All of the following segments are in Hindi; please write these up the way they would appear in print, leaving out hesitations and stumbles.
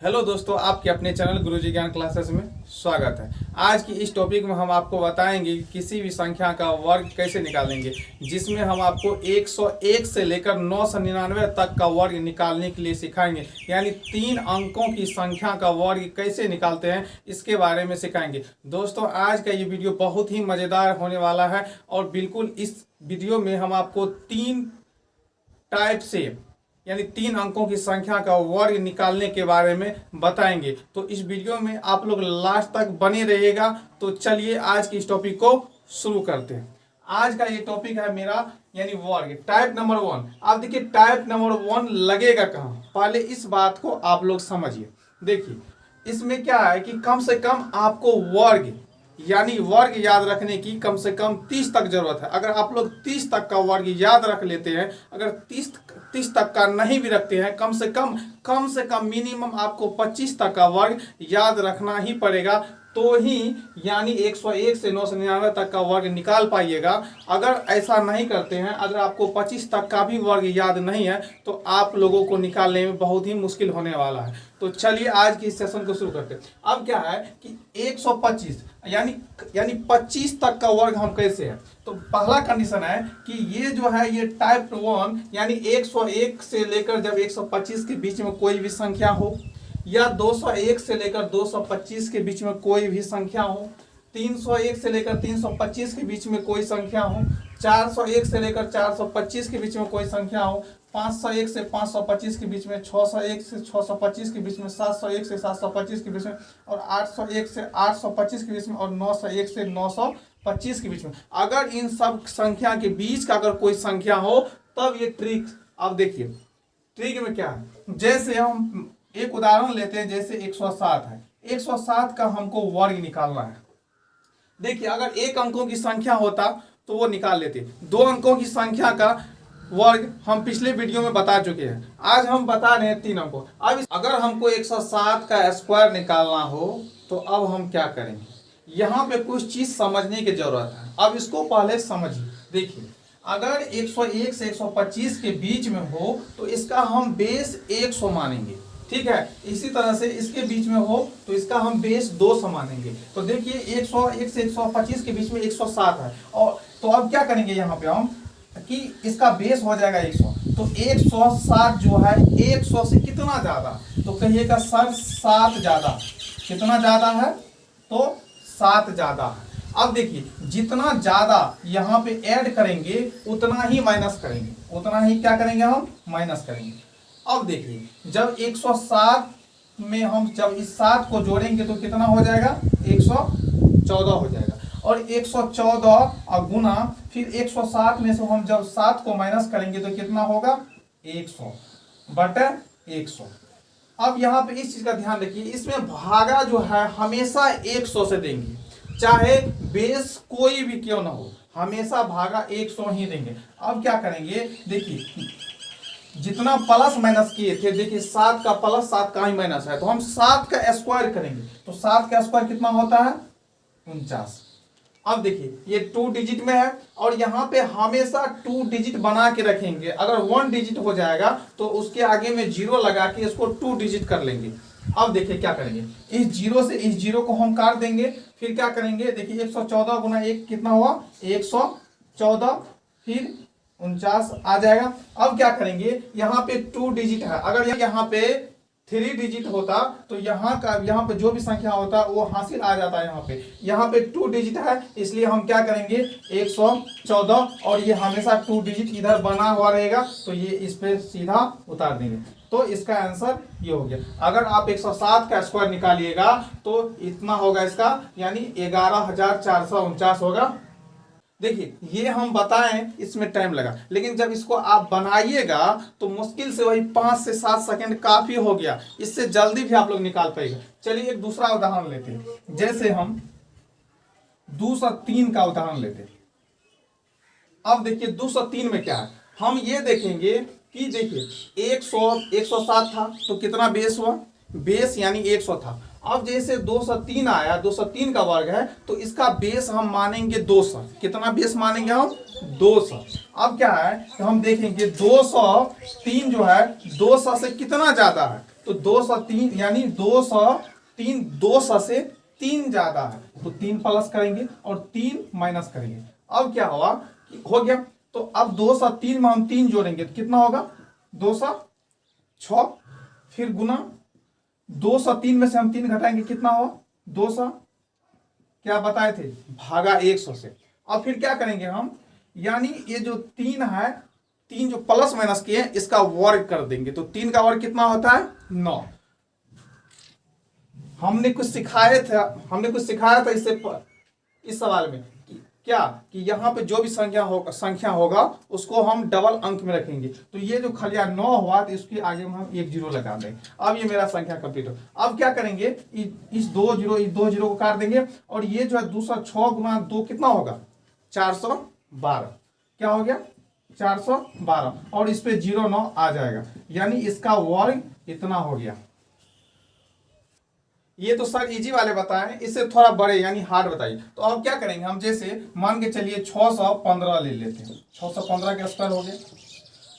हेलो दोस्तों, आपके अपने चैनल गुरुजी ज्ञान क्लासेस में स्वागत है। आज की इस टॉपिक में हम आपको बताएंगे कि किसी भी संख्या का वर्ग कैसे निकालेंगे, जिसमें हम आपको 101 से लेकर 999 तक का वर्ग निकालने के लिए सिखाएंगे। यानी 3 अंकों की संख्या का वर्ग कैसे निकालते हैं इसके बारे में सिखाएंगे। दोस्तों, आज का ये वीडियो बहुत ही मज़ेदार होने वाला है और बिल्कुल इस वीडियो में हम आपको 3 टाइप से यानी 3 अंकों की संख्या का वर्ग निकालने के बारे में बताएंगे। तो इस वीडियो में आप लोग लास्ट तक बने रहिएगा। तो चलिए आज की इस टॉपिक को शुरू करते हैं। आज का ये टॉपिक है मेरा यानी वर्ग टाइप नंबर 1। आप देखिए टाइप नंबर 1 लगेगा कहाँ, पहले इस बात को आप लोग समझिए। देखिए इसमें क्या है कि कम से कम आपको वर्ग यानी वर्ग याद रखने की कम से कम 30 तक जरूरत है। अगर आप लोग 30 तक का वर्ग याद रख लेते हैं, अगर 30 तक का नहीं भी रखते हैं, कम से कम मिनिमम आपको 25 तक का वर्ग याद रखना ही पड़ेगा, तो ही यानी 101 से 999 तक का वर्ग निकाल पाइएगा। अगर ऐसा नहीं करते हैं, अगर आपको 25 तक का भी वर्ग याद नहीं है, तो आप लोगों को निकालने में बहुत ही मुश्किल होने वाला है। तो चलिए आज की इस सेशन को शुरू करते हैं। अब क्या है कि 125 यानी 25 तक का वर्ग हम कैसे है, तो पहला कंडीशन है कि ये जो है ये टाइप 1 यानी 101 से लेकर जब 125 के बीच में कोई भी संख्या हो, या 201 से लेकर 225 के बीच में कोई भी संख्या हो, 301 से लेकर 325 के बीच में कोई संख्या हो, 401 से लेकर 425 के बीच में कोई संख्या हो, 501 से 525 के बीच में, 601 से 625 के बीच में, 701 से 725 के बीच में, और 801 से 825 के बीच में, और 901 से 925 के बीच में। अगर इन सब संख्या के बीच का अगर कोई संख्या हो तब ये ट्रिक। अब देखिए ट्रिक में क्या है, जैसे हम एक उदाहरण लेते हैं, जैसे 107 है। 107 का हमको वर्ग निकालना है। देखिए अगर 1 अंकों की संख्या होता तो वो निकाल लेते, 2 अंकों की संख्या का वर्ग हम पिछले वीडियो में बता चुके हैं। आज हम बता रहे हैं 3 अंकों। अब अगर हमको 107 का स्क्वायर निकालना हो तो अब हम क्या करेंगे, यहाँ पे कुछ चीज समझने की जरूरत है। अब इसको पहले समझिए। देखिए अगर 101 से 125 के बीच में हो तो इसका हम बेस 100 मानेंगे, ठीक है। इसी तरह से इसके बीच में हो तो इसका हम बेस 200 मानेंगे। तो देखिए 101 से 125 के बीच में 107 है, और तो अब क्या करेंगे यहाँ पे हम कि इसका बेस हो जाएगा 100। तो 107 जो है 100 से कितना ज्यादा, तो कहिएगा सर 7 ज्यादा। कितना ज्यादा है, तो 7 ज्यादा है। अब देखिए जितना ज्यादा यहाँ पे ऐड करेंगे उतना ही माइनस करेंगे, उतना ही क्या करेंगे, हम माइनस करेंगे। अब देखिए जब 107 में हम जब इस 7 को जोड़ेंगे तो कितना हो जाएगा, 114 हो जाएगा। और 114 और गुना फिर 107 में से हम जब 7 को माइनस करेंगे तो कितना होगा, 100 बटे 100। अब यहाँ पे इस चीज का ध्यान रखिए, इसमें भागा जो है हमेशा 100 से देंगे, चाहे बेस कोई भी क्यों ना हो, हमेशा भागा 100 ही देंगे। अब क्या करेंगे, देखिए जितना प्लस माइनस किए थे, देखिए 7 का प्लस 7 का ही माइनस है, तो हम 7 का स्क्वायर करेंगे। तो 7 का स्क्वायर कितना होता है, 49। अब देखिए ये 2 डिजिट में है और यहाँ पे हमेशा 2 डिजिट बना के रखेंगे। अगर 1 डिजिट हो जाएगा तो उसके आगे में 0 लगा के इसको 2 डिजिट कर लेंगे। अब देखिए क्या करेंगे, इस 0 से इस 0 को हम काट देंगे। फिर क्या करेंगे, देखिए 114 गुना 1 कितना हुआ, 114, फिर 49 आ जाएगा। अब क्या करेंगे, यहाँ पे 2 डिजिट है, अगर यहाँ पे 3 डिजिट होता तो यहाँ पे जो भी संख्या होता वो हासिल आ जाता है। यहाँ पे 2 डिजिट है, इसलिए हम क्या करेंगे 114, और ये हमेशा 2 डिजिट इधर बना हुआ रहेगा, तो ये इस पे सीधा उतार देंगे। तो इसका आंसर ये हो गया। अगर आप 107 का स्क्वायर निकालिएगा तो इतना होगा इसका, यानी 11,449 होगा। देखिए ये हम बताएं इसमें टाइम लगा, लेकिन जब इसको आप बनाइएगा तो मुश्किल से वही 5 से 7 सेकंड काफी हो गया, इससे जल्दी भी आप लोग निकाल पाएगा। चलिए एक दूसरा उदाहरण लेते हैं, जैसे हम 203 का उदाहरण लेते हैं। अब देखिए 203 में क्या है, हम ये देखेंगे कि देखिए 107 था तो कितना बेस हुआ, बेस यानी 100 था। अब जैसे 203 आया, 203 का वर्ग है तो इसका बेस हम मानेंगे 200। कितना बेस मानेंगे हम, 200। अब क्या है कि हम देखेंगे 203 जो है 200 से कितना ज्यादा है, तो 203 यानी 203 200 से 3 ज्यादा है, तो 3 प्लस करेंगे और 3 माइनस करेंगे। अब क्या हुआ कि हो गया, तो अब 203 में हम 3 जोड़ेंगे तो कितना होगा 206, फिर गुना 203 में से हम 3 घटाएंगे कितना होगा 200, क्या बताए थे, भागा 100 से। अब फिर क्या करेंगे हम, यानी ये जो 3 है, 3 जो प्लस माइनस किए हैं इसका वर्ग कर देंगे, तो 3 का वर्ग कितना होता है 9। हमने कुछ सिखाया था इससे इस सवाल में क्या कि यहाँ पे जो भी संख्या होगा उसको हम डबल अंक में रखेंगे। तो ये जो खलिया 9 हुआ तो इसके आगे में हम 1 जीरो लगा देंगे। अब ये मेरा संख्या कंप्लीट हो। अब क्या करेंगे, इस 2 जीरो को काट देंगे और ये जो है 206 गुना 2 कितना होगा 412, क्या हो गया 412, और इस पे 09 आ जाएगा, यानी इसका वर्ग इतना हो गया। ये तो सर इजी वाले बताएं, इससे थोड़ा बड़े यानी हार्ड बताइए। तो अब क्या करेंगे हम, जैसे मान के चलिए 615 ले लेते हैं, 615 के स्क्वायर हो गए।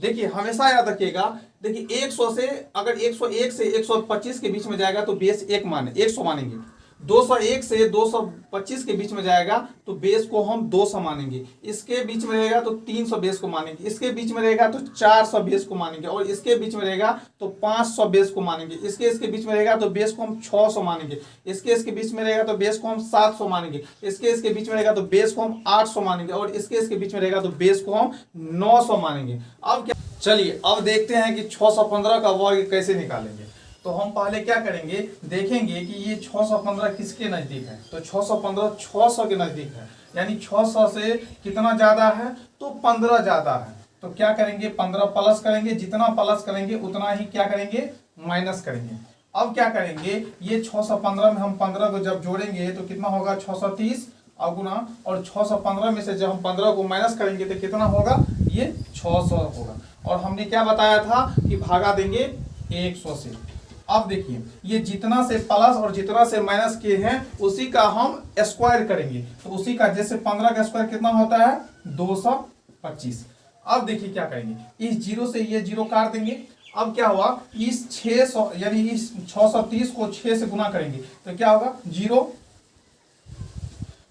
देखिए हमेशा याद रखिएगा, देखिए 100 से अगर 101 से 125 के बीच में जाएगा तो बेस 100 मानेंगे। 201 से 225 के बीच में जाएगा तो बेस को हम 200 मानेंगे। इसके बीच में रहेगा तो 300 बेस को मानेंगे। इसके बीच में रहेगा तो 400 बेस को मानेंगे, और इसके बीच में रहेगा तो 500 बेस को मानेंगे। इसके बीच में रहेगा तो बेस को हम 600 मानेंगे। इसके बीच में रहेगा तो बेस को हम 700 मानेंगे। इसके बीच में रहेगा तो बेस को हम 800 मानेंगे, और इसके बीच में रहेगा तो बेस को हम 900 मानेंगे। अब क्या, चलिए अब देखते हैं कि 615 का वर्ग कैसे निकालेंगे। तो हम पहले क्या करेंगे, देखेंगे कि ये 615 किसके नजदीक है। तो 615 600 के नजदीक है, यानी 600 से कितना ज्यादा है तो 15 ज्यादा है। तो क्या करेंगे 15 प्लस करेंगे, जितना प्लस करेंगे उतना ही क्या करेंगे माइनस करेंगे। अब क्या करेंगे, ये 615 में हम 15 को जब जोड़ेंगे तो कितना होगा 630 अगुना, और 615 में से जब हम 15 को माइनस करेंगे तो कितना होगा ये 600 होगा। और हमने क्या बताया था कि भागा देंगे 100 से। अब देखिए ये जितना से प्लस और जितना से माइनस किए हैं उसी का हम स्क्वायर करेंगे, तो उसी का जैसे 15 का स्क्वायर कितना होता है 225। अब देखिए क्या करेंगे, इस जीरो से ये जीरो काट देंगे। अब क्या हुआ, इस 600 यानी इस 630 को 6 से गुना करेंगे तो क्या होगा 0,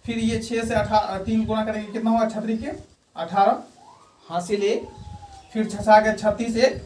फिर ये 6 से 3 गुना करेंगे कितना होगा 36 के 18 हासिल 1, फिर 6 के 36 1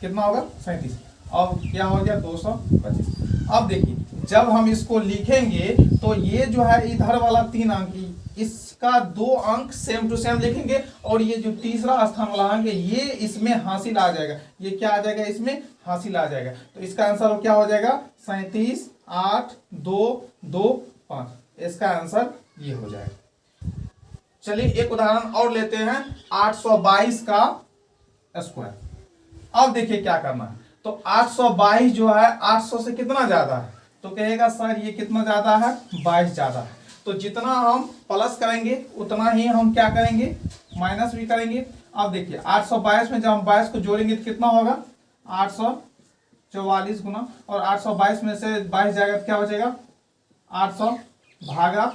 कितना होगा 37। अब क्या हो गया 225। अब देखिए जब हम इसको लिखेंगे तो ये जो है इधर वाला 3 अंक, इसका 2 अंक सेम टू सेम लिखेंगे, और ये जो तीसरा स्थान वाला अंक है ये इसमें हासिल आ जाएगा। ये क्या आ जाएगा, इसमें हासिल आ जाएगा। तो इसका आंसर क्या हो जाएगा 37 8 2 2 5। इसका आंसर ये हो जाएगा। चलिए एक उदाहरण और लेते हैं, 822 का स्क्वायर। अब देखिए क्या करना है, तो 822 जो है 800 से कितना ज्यादा है, तो कहेगा सर ये कितना ज्यादा है 22 ज्यादा है। तो जितना हम प्लस करेंगे उतना ही हम क्या करेंगे माइनस भी करेंगे। अब देखिए 822 में जब हम 22 को जोड़ेंगे तो कितना होगा 844 गुना, और 822 में से 22 जाएगा तो क्या हो जाएगा 800 भागा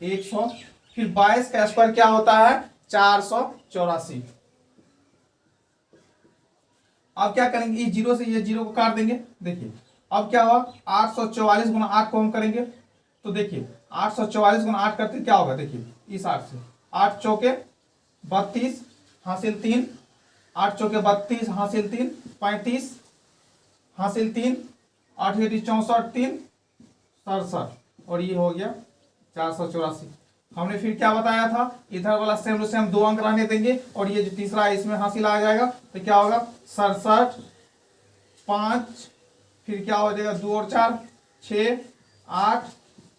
100, फिर 22 का स्क्वायर क्या होता है 484। अब क्या करेंगे, इस जीरो से ये जीरो को काट देंगे। देखिए अब क्या हुआ 844 गुना 8 को हम करेंगे, तो देखिए 844 गुना 8 करते क्या होगा, देखिए इस 8 से 8 चौके 32 हासिल 3, 8 चौके 32 हासिल 3 35 हासिल 3, 8 64 3 67, और ये हो गया 484। हमने फिर क्या बताया था, इधर वाला सेम टू सेम 2 अंक रहने देंगे, और ये जो तीसरा है इसमें हासिल आ जाएगा। तो क्या होगा 67 5, फिर क्या हो जाएगा 2 और 4 6 8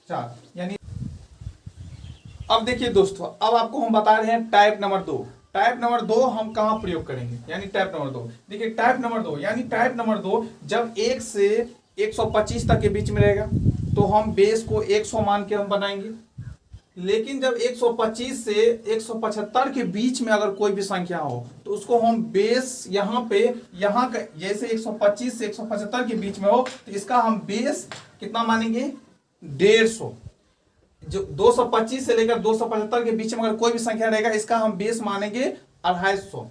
4, यानी। अब देखिए दोस्तों, अब आपको हम बता रहे हैं टाइप नंबर 2। टाइप नंबर 2 हम कहाँ प्रयोग करेंगे, यानी टाइप नंबर 2। देखिए टाइप नंबर 2 यानी टाइप नंबर 2 जब 1 से 125 तक के बीच में रहेगा तो हम बेस को 100 मान के हम बनाएंगे। लेकिन जब 125 से 175 के बीच में अगर कोई भी संख्या हो तो उसको हम बेस यहाँ का जैसे 125 से 175 के बीच में हो तो इसका हम बेस कितना मानेंगे 150। जो 225 से लेकर 275 के बीच में अगर कोई भी संख्या रहेगा इसका हम बेस मानेंगे 250।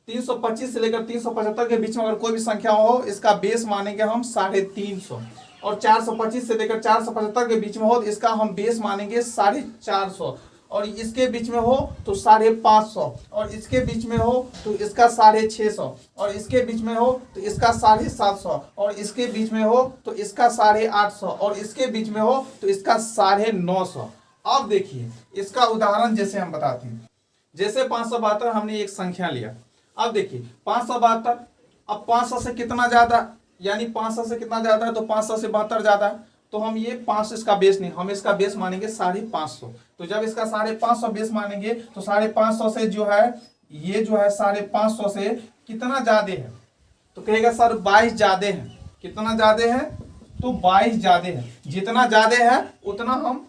325 से लेकर 375 के बीच में अगर कोई भी संख्या हो, इसका बेस मानेंगे हम 350। और 425 से लेकर 475 के बीच में हो तो इसका हम बेस मानेंगे 450। और इसके बीच में हो तो 550, और इसके बीच में हो तो इसका 650, और इसके बीच में हो तो इसका 750, और इसके बीच में हो तो इसका 850, और इसके बीच में हो तो इसका 950। अब देखिए इसका उदाहरण जैसे हम बताते हैं, जैसे 572 हमने एक संख्या लिया। अब देखिए 572, अब 500 से कितना ज्यादा, यानी 500 से कितना ज्यादा है तो 500 से 72 ज्यादा है, तो हम ये 500 इसका बेस नहीं, हम इसका बेस मानेंगे 550। तो जब इसका 550 बेस मानेंगे तो 550 से जो है ये जो है 550 से कितना ज्यादा है, तो कहेगा सर 22 ज्यादा है। कितना ज्यादा है तो 22 ज्यादा है। जितना ज्यादा है उतना हम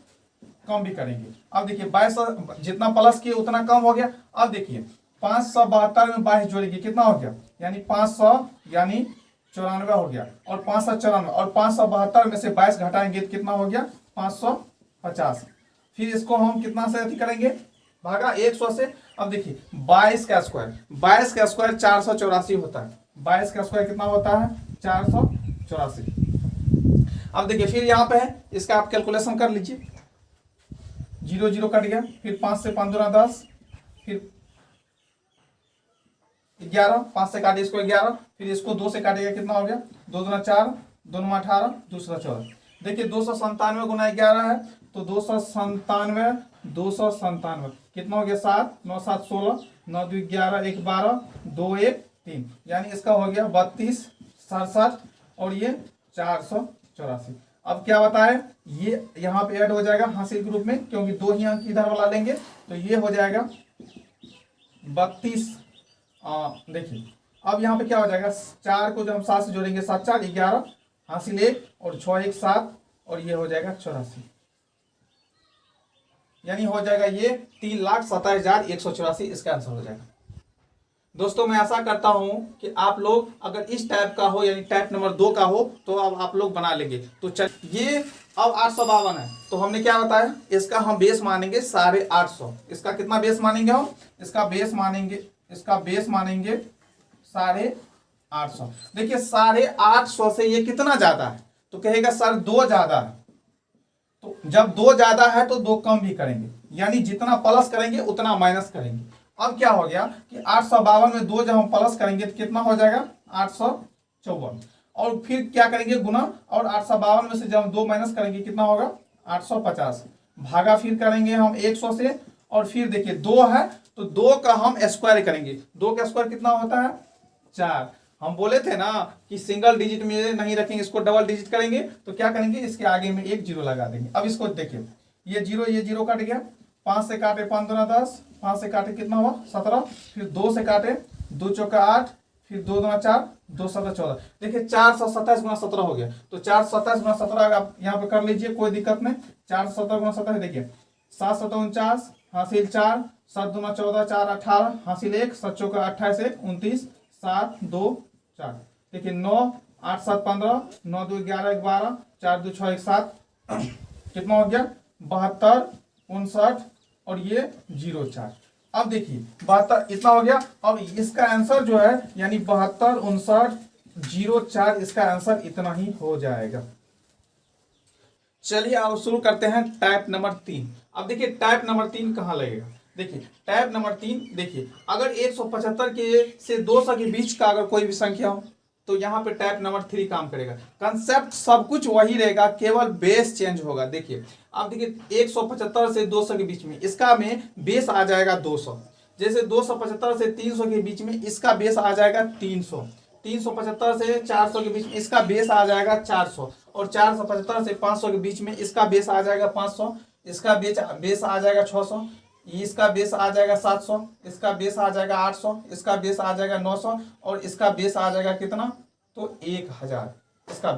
कम भी करेंगे। अब देखिए 22 जितना प्लस किए उतना कम हो गया। अब देखिए 572 में 22 जोड़ेंगे कितना हो गया, यानी 500 यानी 94 हो गया, और 594, और 572 में से 22 घटाएंगे तो कितना हो गया 550। फिर इसको हम कितना से अति करेंगे, भागा 100 से। अब देखिए 22 का स्क्वायर 484 होता है। 22 का स्क्वायर कितना होता है 484। अब देखिए फिर यहाँ पे है, इसका आप कैलकुलेशन कर लीजिए। 0 0 कट गया, फिर 5 से 5 दूना 10, फिर 11, 5 से काटे इसको 11, फिर इसको 2 से काटेगा कितना हो गया 2 दूना 4, 2 दूना 18, दूसरा 14। देखिए 297 गुना 11 है तो 297 कितना हो गया 7, 9 7 16, 9 2 11, 1 12, 2 1 3, यानी इसका हो गया 32 67, और ये 484। अब क्या बताए, ये यहाँ पे ऐड हो जाएगा हासिल ग्रुप में, क्योंकि 2 ही अंक इधर वाला लेंगे तो ये हो जाएगा 32। देखिए अब यहाँ पे क्या हो जाएगा, 4 को जब हम 7 से जोड़ेंगे 7 4 11, हासिल 1, और 6 1 7, और ये हो जाएगा 84, यानी हो जाएगा ये 3,27,184 इसका आंसर हो जाएगा। दोस्तों मैं आशा करता हूं कि आप लोग अगर इस टाइप का हो, यानी टाइप नंबर 2 का हो, तो अब आप लोग बना लेंगे। तो चल ये अब 852 है, तो हमने क्या बताया, इसका हम बेस मानेंगे 850। इसका कितना बेस मानेंगे हम, इसका बेस मानेंगे 850। देखिए 850 से ये कितना ज्यादा है, तो कहेगा सर 2 ज्यादा है। तो जब 2 ज्यादा है तो 2 कम भी करेंगे, यानी जितना प्लस करेंगे उतना माइनस करेंगे। अब क्या हो गया कि 852 में 2 जब हम प्लस करेंगे तो कितना हो जाएगा 854, और फिर क्या करेंगे गुना, और 852 में से जब हम 2 माइनस करेंगे कितना होगा 850, भागा फिर करेंगे हम 100 से, और फिर देखिए 2 है तो 2 का हम स्क्वायर करेंगे। 2 का स्क्वायर कितना होता है 4। हम बोले थे ना कि सिंगल डिजिट में नहीं रखेंगे, इसको डबल डिजिट करेंगे। तो क्या करेंगे, इसके आगे में एक 0 लगा देंगे। अब इसको देखिए ये 0 कट गया, 5 से काटे 5 दूना 10, 5 से काटे कितना हुआ 17, फिर 2 से काटे 2 चौका 8, फिर 2 दूना 4, 2 7 14। देखिए 427 गुना 17 हो गया। तो 427 गुना 17 आप यहाँ पे कर लीजिए, कोई दिक्कत नहीं। 417 गुना 17 देखिए 7 7 49, हासिल 4, 7 दूना 14, 4 18, हासिल 1, 7 चौका 28 1 29, 7 2 4। देखिए 9 8 7 15, 9 2 11 12, 4 2 6 1 7, कितना हो गया 72 59, और ये 0 4। अब देखिए 72 इतना हो गया। अब इसका आंसर जो है यानी 72 59 0 4, इसका आंसर इतना ही हो जाएगा। चलिए अब शुरू करते हैं टाइप नंबर 3। अब देखिए टाइप नंबर 3 कहाँ लगेगा। देखिए टाइप नंबर 3, देखिए अगर 175 के से 200 के बीच का अगर कोई भी संख्या हो तो यहाँ पे टाइप नंबर 3 काम करेगा। कंसेप्ट सब कुछ वही रहेगा, केवल बेस चेंज होगा। देखिए अब देखिए 175 से 200 के बीच में इसका में बेस आ जाएगा 200। जैसे 275 से 300 के बीच में इसका बेस आ जाएगा 300। 375 से 400 के बीच में इसका बेस आ जाएगा 400, और 475 से 500 के बीच में इसका बेस आ जाएगा 500, इसका बेस आ जाएगा 600, इसका बेस आ जाएगा 700, इसका बेस आ जाएगा 800, इसका बेस आ जाएगा 900, और इसका बेस आ जाएगा कितना तो 1000। इसका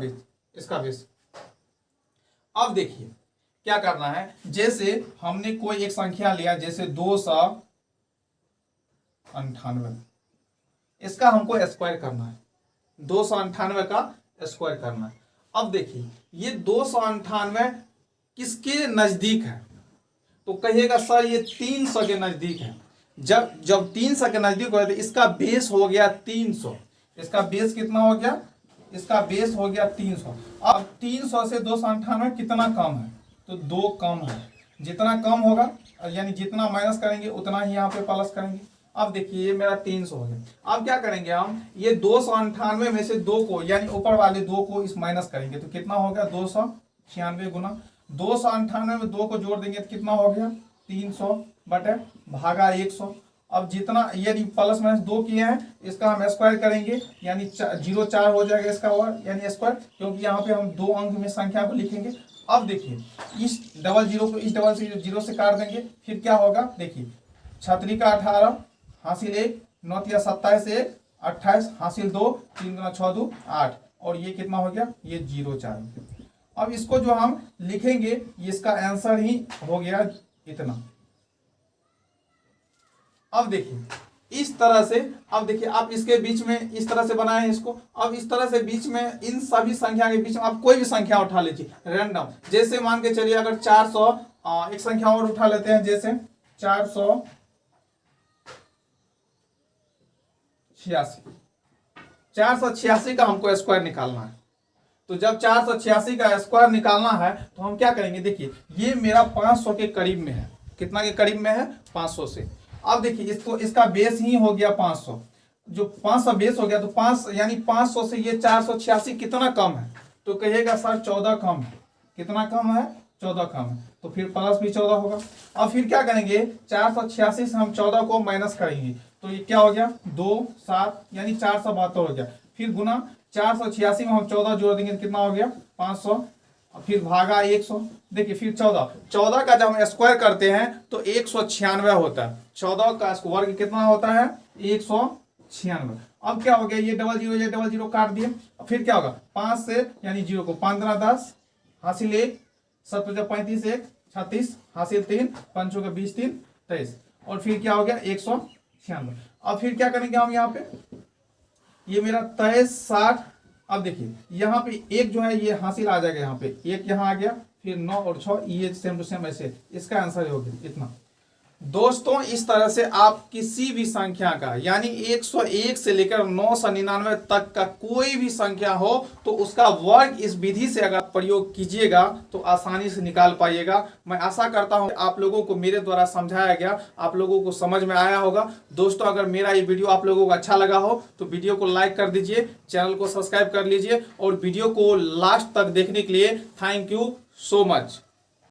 बेस। अब देखिए क्या करना है, जैसे हमने कोई एक संख्या लिया, जैसे 298, इसका हमको स्क्वायर करना है। 298 का स्क्वायर करना है। अब देखिए ये 298 किसके नजदीक है, तो कहिएगा सर ये 300 के नजदीक है। जब जब 300 के नजदीक हो गया तो इसका बेस हो गया 300। इसका बेस कितना हो गया? इसका बेस हो गया 300। अब 300 से 298 कितना कम है? तो 2 कम है। जितना कम होगा यानी जितना माइनस करेंगे उतना ही यहाँ पे प्लस करेंगे। अब देखिए ये मेरा 300 हो गया। अब क्या करेंगे हम, ये 298 में से 2 को यानी ऊपर वाले 2 को इस माइनस करेंगे तो कितना हो गया? 296 गुना 298 में 2 को जोड़ देंगे तो कितना हो गया? 300 बटे भागा 100। अब जितना यानी प्लस माइनस 2 किए हैं इसका हम स्क्वायर करेंगे यानी 0 4 हो जाएगा इसका वर्ग यानी स्क्वायर, क्योंकि यहाँ पे हम 2 अंक में संख्या को लिखेंगे। अब देखिए इस डबल जीरो को इस डबल जीरो से काट देंगे, फिर क्या होगा? देखिए 6 का 18 हासिल 1 9 या 27 1 28 हासिल 2 3 गुना 6 2 8 और ये कितना हो गया? ये 0 4। अब इसको जो हम लिखेंगे इसका आंसर ही हो गया इतना। अब देखिए इस तरह से, अब देखिए आप इसके बीच में इस तरह से बनाए इसको। अब इस तरह से बीच में इन सभी संख्या के बीच में आप कोई भी संख्या उठा लीजिए रैंडम। जैसे मान के चलिए अगर 400 एक संख्या और उठा लेते हैं, जैसे 486 का हमको स्क्वायर निकालना है। तो जब 486 का स्क्वायर निकालना है तो हम क्या करेंगे? देखिए ये मेरा 500 के करीब में है। कितना के करीब में है? 500 से। अब देखिए इसको इसका बेस ही हो गया 500। जो 500 बेस हो गया तो 5 यानी 500 से ये 486 कितना कम है? तो कहिएगा सर 14 कम है। कितना कम है? 14 कम है। तो फिर प्लस भी 14 होगा। अब फिर क्या करेंगे? 486 से हम 14 को माइनस करेंगे तो ये क्या हो गया? 2 7 यानी 472 हो गया। फिर गुना 486 में हम 14 जोड़ देंगे तो कितना हो गया? 500। फिर भागा 100। देखिए फिर 14 का जब हम स्क्वायर करते हैं तो 196 होता है। 14 का वर्ग कितना होता है? 196। अब क्या हो गया? ये डबल जीरो काट दिए। फिर क्या होगा? 5 से यानी 0 को 15 10 हासिल 1 7 35 1 36 हासिल 3 5 का 20 3 23 और फिर क्या हो गया? 196। अब फिर क्या करेंगे हम यहाँ पे? ये मेरा 23 60। अब देखिए यहाँ पे एक जो है ये हासिल आ जाएगा, यहाँ पे एक यहाँ आ गया, फिर 9 और 6 ये सेम टू सेम ऐसे। इसका आंसर हो गया इतना। दोस्तों इस तरह से आप किसी भी संख्या का यानी 101 से लेकर 999 तक का कोई भी संख्या हो तो उसका वर्ग इस विधि से अगर प्रयोग कीजिएगा तो आसानी से निकाल पाइएगा। मैं आशा करता हूं आप लोगों को मेरे द्वारा समझाया गया आप लोगों को समझ में आया होगा। दोस्तों अगर मेरा ये वीडियो आप लोगों को अच्छा लगा हो तो वीडियो को लाइक कर दीजिए, चैनल को सब्सक्राइब कर लीजिए और वीडियो को लास्ट तक देखने के लिए थैंक यू सो मच।